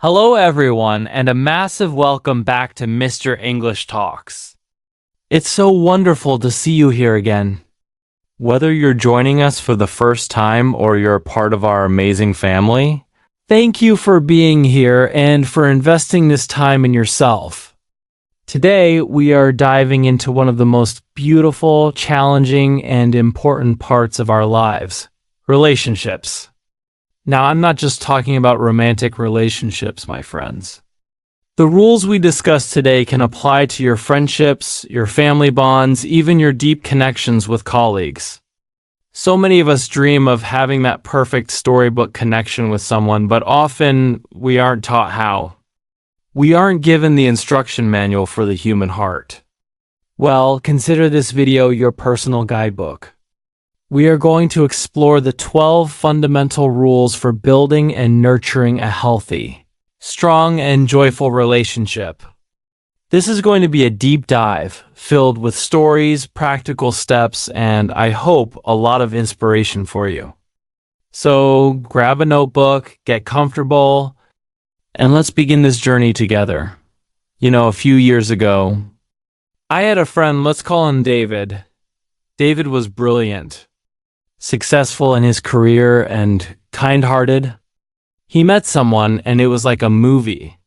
Hello everyone, and a massive welcome back to Mr. English Talks. It's so wonderful to see you here again. Whether you're joining us for the first time or you're a part of our amazing family, thank you for being here and for investing this time in yourself. Today, we are diving into one of the most beautiful, challenging, and important parts of our lives, relationships. Now, I'm not just talking about romantic relationships, my friends. The rules we discuss today can apply to your friendships, your family bonds, even your deep connections with colleagues. So many of us dream of having that perfect storybook connection with someone, but often we aren't taught how. We aren't given the instruction manual for the human heart. Well, consider this video your personal guidebook. We are going to explore the 12 fundamental rules for building and nurturing a healthy, strong, and joyful relationship. This is going to be a deep dive filled with stories, practical steps, and I hope a lot of inspiration for you. So grab a notebook, get comfortable, and let's begin this journey together. A few years ago, I had a friend, let's call him David. David was brilliant, successful in his career, and kind-hearted. He met someone and it was like a movie.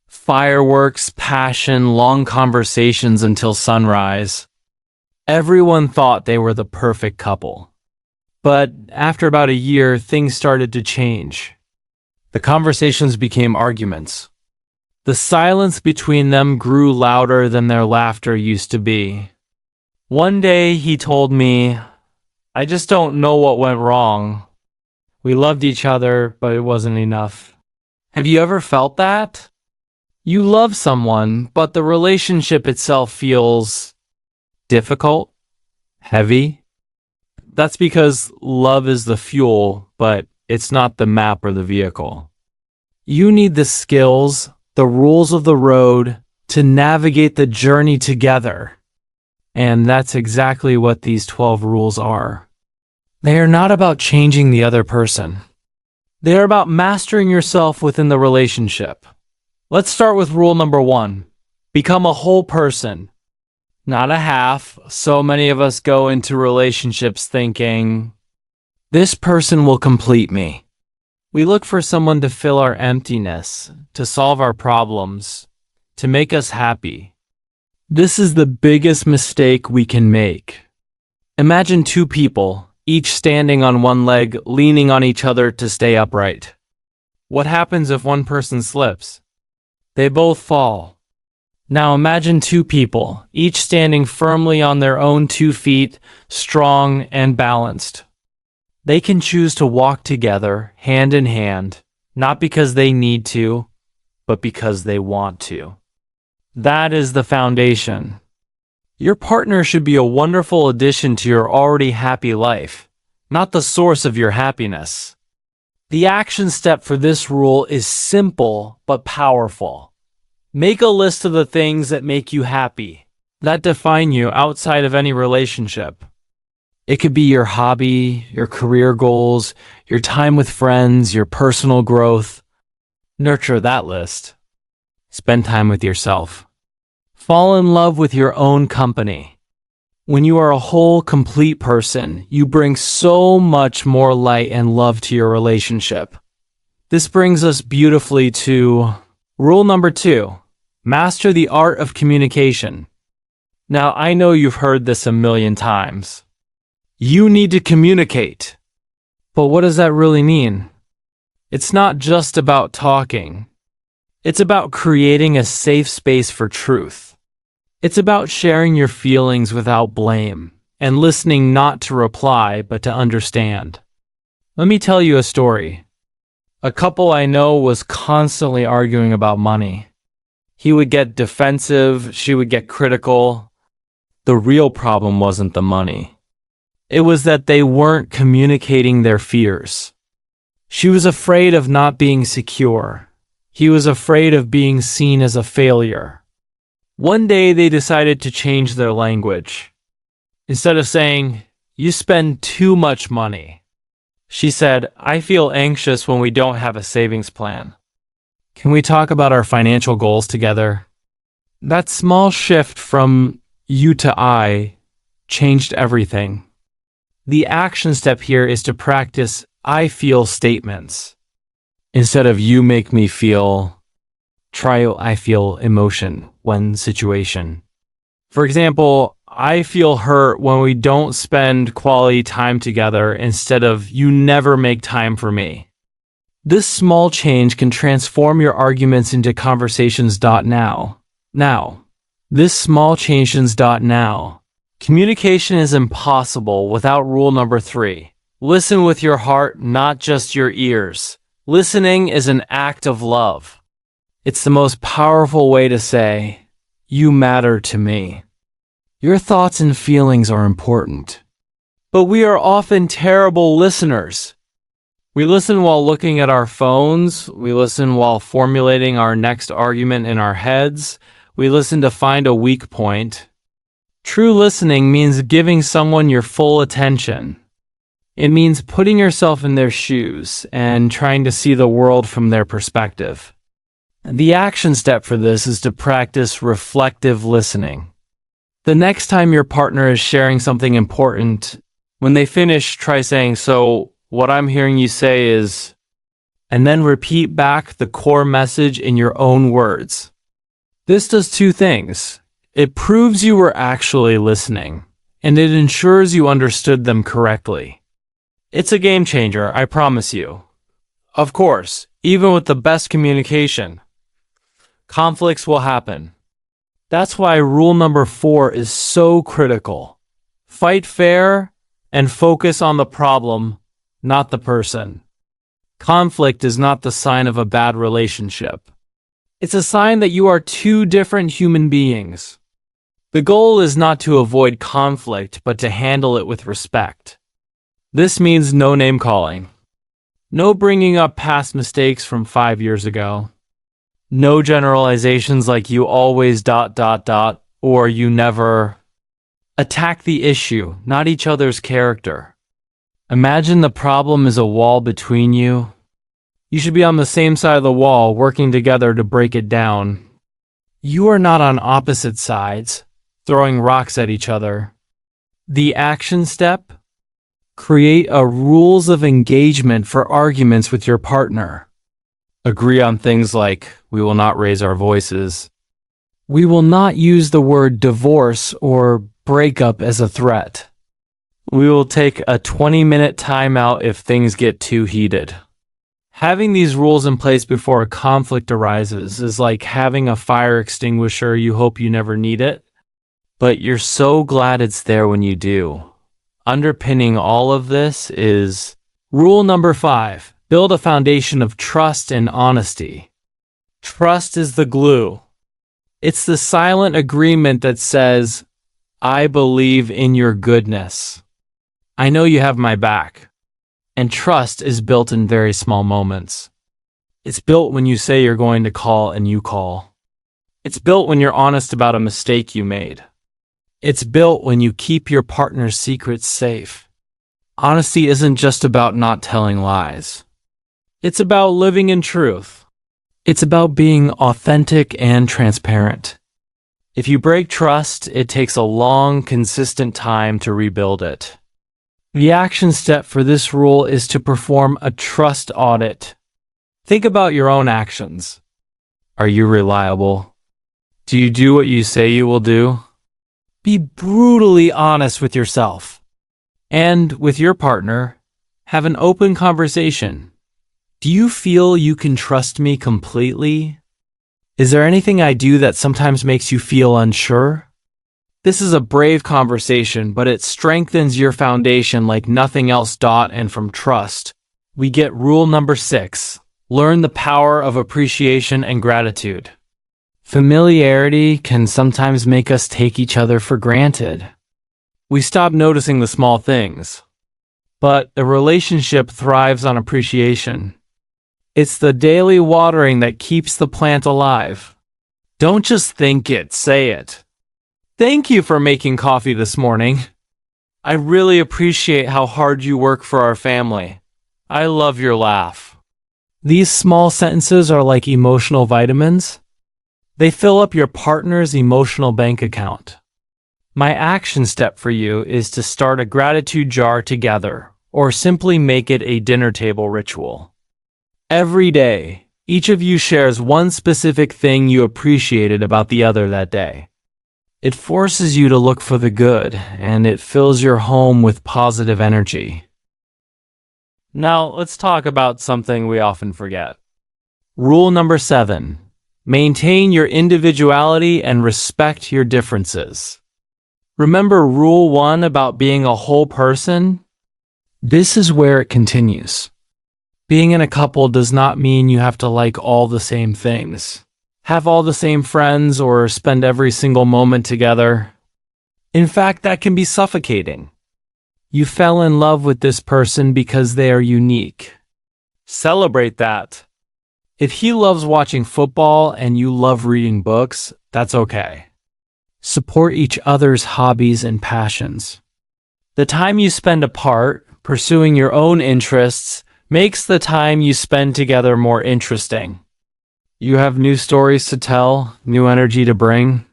Fireworks, passion, long conversations until sunrise. Everyone thought they were the perfect couple. But after about a year, things started to change. The conversations became arguments. The silence between them grew louder than their laughter used to be. One day he told me, "I just don't know what went wrong. We loved each other, but it wasn't enough." Have you ever felt that? You love someone, but the relationship itself feels difficult, heavy. That's because love is the fuel, but it's not the map or the vehicle. You need the skills, the rules of the road, to navigate the journey together. And that's exactly what these 12 rules are. They are not about changing the other person. They are about mastering yourself within the relationship. Let's start with rule number 1. Become a whole person, not a half. So many of us go into relationships thinking, this person will complete me. We look for someone to fill our emptiness, to solve our problems, to make us happy. This is the biggest mistake we can make. Imagine two people, each standing on one leg, leaning on each other to stay upright. What happens if one person slips? They both fall. Now imagine two people, each standing firmly on their own 2 feet, strong and balanced. They can choose to walk together, hand in hand, not because they need to, but because they want to. That is the foundation. Your partner should be a wonderful addition to your already happy life, not the source of your happiness. The action step for this rule is simple but powerful. Make a list of the things that make you happy, that define you outside of any relationship. It could be your hobby, your career goals, your time with friends, your personal growth. Nurture that list. Spend time with yourself. Fall in love with your own company. When you are a whole, complete person, you bring so much more light and love to your relationship. This brings us beautifully to rule number 2. Master the art of communication. Now, I know you've heard this a million times. You need to communicate. But what does that really mean? It's not just about talking. It's about creating a safe space for truth. It's about sharing your feelings without blame and listening not to reply but to understand. Let me tell you a story. A couple I know was constantly arguing about money. He would get defensive, she would get critical. The real problem wasn't the money. It was that they weren't communicating their fears. She was afraid of not being secure. He was afraid of being seen as a failure. One day they decided to change their language. Instead of saying, "You spend too much money," she said, "I feel anxious when we don't have a savings plan." Can we talk about our financial goals together? That small shift from you to I changed everything. The action step here is to practice I feel statements. Instead of you make me feel, try I feel emotion when situation. For example, I feel hurt when we don't spend quality time together instead of you never make time for me. This small change can transform your arguments into conversations. Now, this small changes. Now. Communication is impossible without rule number 3. Listen with your heart, not just your ears. Listening is an act of love. It's the most powerful way to say, you matter to me. Your thoughts and feelings are important. But we are often terrible listeners. We listen while looking at our phones. We listen while formulating our next argument in our heads. We listen to find a weak point. True listening means giving someone your full attention. It means putting yourself in their shoes and trying to see the world from their perspective. The action step for this is to practice reflective listening. The next time your partner is sharing something important, when they finish, try saying, "So, what I'm hearing you say is," and then repeat back the core message in your own words. This does 2 things. It proves you were actually listening, and it ensures you understood them correctly. It's a game changer, I promise you. Of course, even with the best communication, conflicts will happen. That's why rule number 4 is so critical. Fight fair and focus on the problem, not the person. Conflict is not the sign of a bad relationship. It's a sign that you are 2 different human beings. The goal is not to avoid conflict, but to handle it with respect. This means no name calling. No bringing up past mistakes from 5 years ago. No generalizations like you always ... or you never. Attack the issue, not each other's character. Imagine the problem is a wall between you. You should be on the same side of the wall, working together to break it down. You are not on opposite sides, throwing rocks at each other. The action step? Create a rules of engagement for arguments with your partner. Agree on things like, we will not raise our voices. We will not use the word divorce or breakup as a threat. We will take a 20-minute timeout if things get too heated. Having these rules in place before a conflict arises is like having a fire extinguisher. You hope you never need it, but you're so glad it's there when you do. Underpinning all of this is rule number 5. Build a foundation of trust and honesty. Trust is the glue. It's the silent agreement that says, I believe in your goodness. I know you have my back. And trust is built in very small moments. It's built when you say you're going to call and you call. It's built when you're honest about a mistake you made. It's built when you keep your partner's secrets safe. Honesty isn't just about not telling lies. It's about living in truth. It's about being authentic and transparent. If you break trust, it takes a long, consistent time to rebuild it. The action step for this rule is to perform a trust audit. Think about your own actions. Are you reliable? Do you do what you say you will do? Be brutally honest with yourself. And with your partner, have an open conversation. Do you feel you can trust me completely? Is there anything I do that sometimes makes you feel unsure? This is a brave conversation, but it strengthens your foundation like nothing else. And from trust, we get rule number 6. Learn the power of appreciation and gratitude. Familiarity can sometimes make us take each other for granted. We stop noticing the small things. But a relationship thrives on appreciation. It's the daily watering that keeps the plant alive. Don't just think it, say it. Thank you for making coffee this morning. I really appreciate how hard you work for our family. I love your laugh. These small sentences are like emotional vitamins. They fill up your partner's emotional bank account. My action step for you is to start a gratitude jar together, or simply make it a dinner table ritual. Every day, each of you shares one specific thing you appreciated about the other that day. It forces you to look for the good, and it fills your home with positive energy. Now, let's talk about something we often forget. Rule number 7. Maintain your individuality and respect your differences. Remember Rule 1 about being a whole person? This is where it continues. Being in a couple does not mean you have to like all the same things, have all the same friends, or spend every single moment together. In fact, that can be suffocating. You fell in love with this person because they are unique. Celebrate that. If he loves watching football and you love reading books, that's okay. Support each other's hobbies and passions. The time you spend apart, pursuing your own interests, makes the time you spend together more interesting. You have new stories to tell, new energy to bring.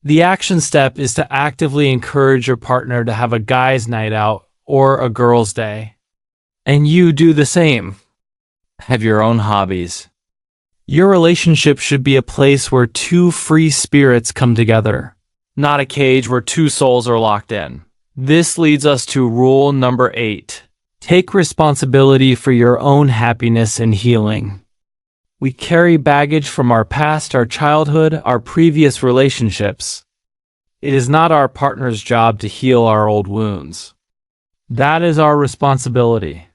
The action step is to actively encourage your partner to have a guy's night out or a girl's day. And you do the same. Have your own hobbies. Your relationship should be a place where two free spirits come together, not a cage where two souls are locked in. This leads us to rule number 8. Take responsibility for your own happiness and healing. We carry baggage from our past, our childhood, our previous relationships. It is not our partner's job to heal our old wounds. That is our responsibility.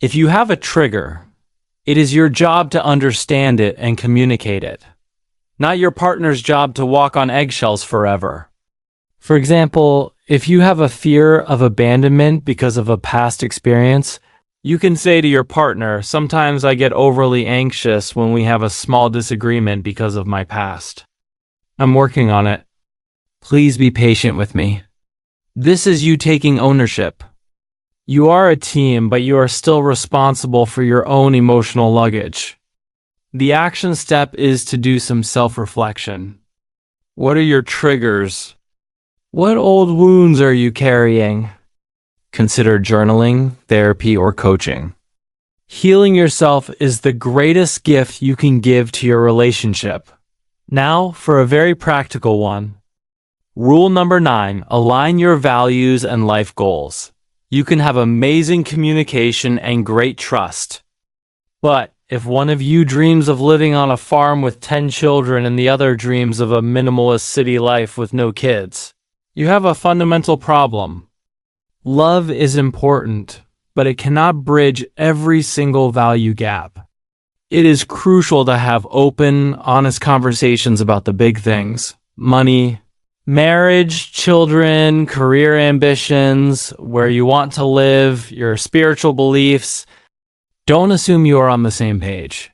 If you have a trigger, it is your job to understand it and communicate it, not your partner's job to walk on eggshells forever. For example, if you have a fear of abandonment because of a past experience, you can say to your partner, "Sometimes I get overly anxious when we have a small disagreement because of my past. I'm working on it. Please be patient with me." This is you taking ownership. You are a team, but you are still responsible for your own emotional luggage. The action step is to do some self-reflection. What are your triggers? What old wounds are you carrying? Consider journaling, therapy, or coaching. Healing yourself is the greatest gift you can give to your relationship. Now, for a very practical one. Rule number 9, align your values and life goals. You can have amazing communication and great trust. But if one of you dreams of living on a farm with 10 children and the other dreams of a minimalist city life with no kids, you have a fundamental problem. Love is important, but it cannot bridge every single value gap. It is crucial to have open, honest conversations about the big things: money, marriage, children, career ambitions, where you want to live, your spiritual beliefs. Don't assume you are on the same page.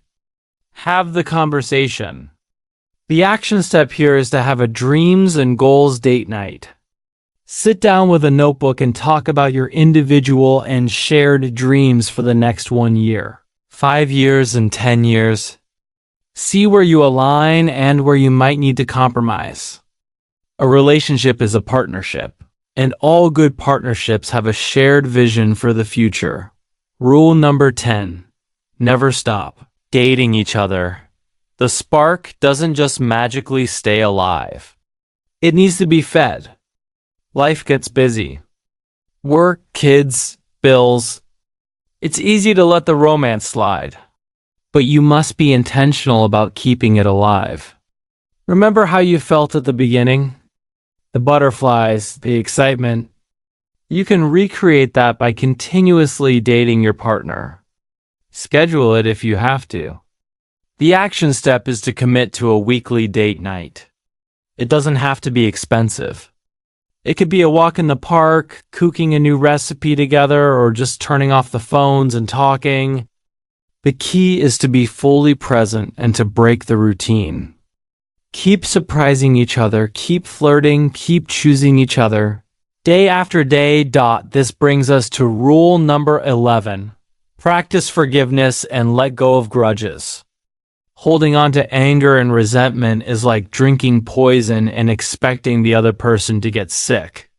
Have the conversation. The action step here is to have a dreams and goals date night. Sit down with a notebook and talk about your individual and shared dreams for the next 1 year, 5 years, and 10 years. See where you align and where you might need to compromise. A relationship is a partnership, and all good partnerships have a shared vision for the future. Rule number 10. Never stop dating each other. The spark doesn't just magically stay alive. It needs to be fed. Life gets busy. Work, kids, bills. It's easy to let the romance slide, but you must be intentional about keeping it alive. Remember how you felt at the beginning? The butterflies, the excitement. You can recreate that by continuously dating your partner. Schedule it if you have to. The action step is to commit to a weekly date night. It doesn't have to be expensive. It could be a walk in the park, cooking a new recipe together, or just turning off the phones and talking. The key is to be fully present and to break the routine. Keep surprising each other, keep flirting, keep choosing each other. Day after day. This brings us to rule number 11. Practice forgiveness and let go of grudges. Holding on to anger and resentment is like drinking poison and expecting the other person to get sick.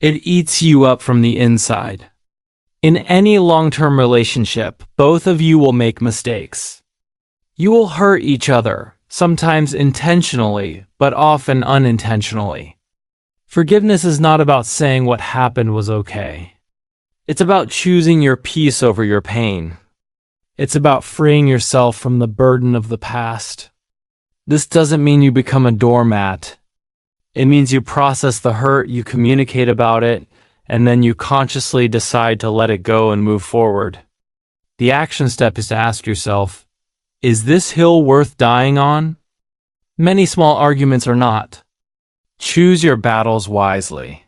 It eats you up from the inside. In any long-term relationship, both of you will make mistakes. You will hurt each other, sometimes intentionally, but often unintentionally. Forgiveness is not about saying what happened was okay. It's about choosing your peace over your pain. It's about freeing yourself from the burden of the past. This doesn't mean you become a doormat. It means you process the hurt, you communicate about it, and then you consciously decide to let it go and move forward. The action step is to ask yourself, is this hill worth dying on? Many small arguments are not. Choose your battles wisely.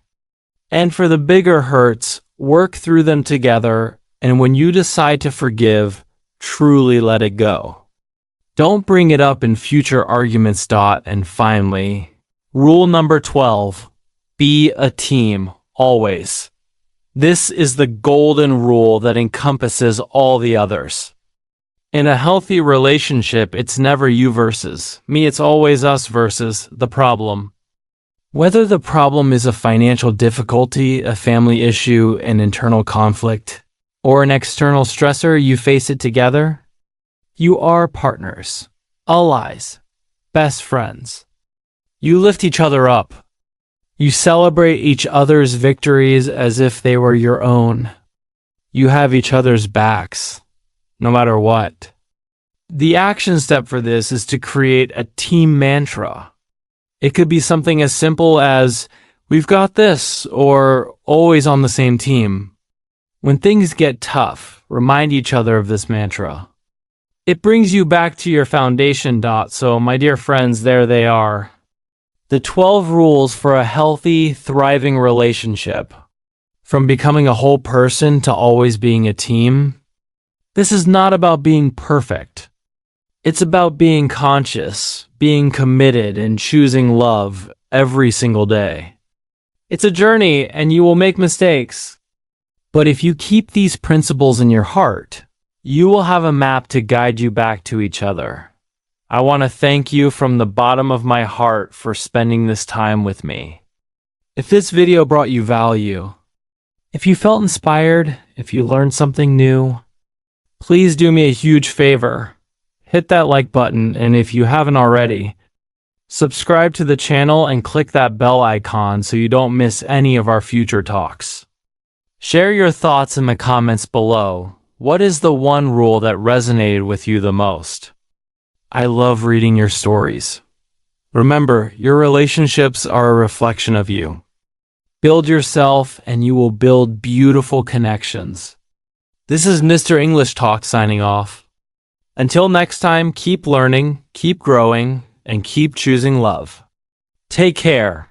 And for the bigger hurts, work through them together, and when you decide to forgive, truly let it go. Don't bring it up in future arguments. And finally, rule number 12, be a team, always. This is the golden rule that encompasses all the others. In a healthy relationship, it's never you versus me, it's always us versus the problem. Whether the problem is a financial difficulty, a family issue, an internal conflict, or an external stressor, you face it together. You are partners, allies, best friends. You lift each other up. You celebrate each other's victories as if they were your own. You have each other's backs, no matter what. The action step for this is to create a team mantra. It could be something as simple as, we've got this, or always on the same team. When things get tough, remind each other of this mantra. It brings you back to your foundation. So, my dear friends, there they are. The 12 rules for a healthy, thriving relationship. From becoming a whole person to always being a team. This is not about being perfect. It's about being conscious, being committed, and choosing love every single day. It's a journey, and you will make mistakes. But if you keep these principles in your heart, you will have a map to guide you back to each other. I want to thank you from the bottom of my heart for spending this time with me. If this video brought you value, if you felt inspired, if you learned something new, please do me a huge favor. Hit that like button, and if you haven't already, subscribe to the channel and click that bell icon so you don't miss any of our future talks. Share your thoughts in the comments below. What is the one rule that resonated with you the most? I love reading your stories. Remember, your relationships are a reflection of you. Build yourself and you will build beautiful connections. This is Mr. English Talk signing off. Until next time, keep learning, keep growing, and keep choosing love. Take care.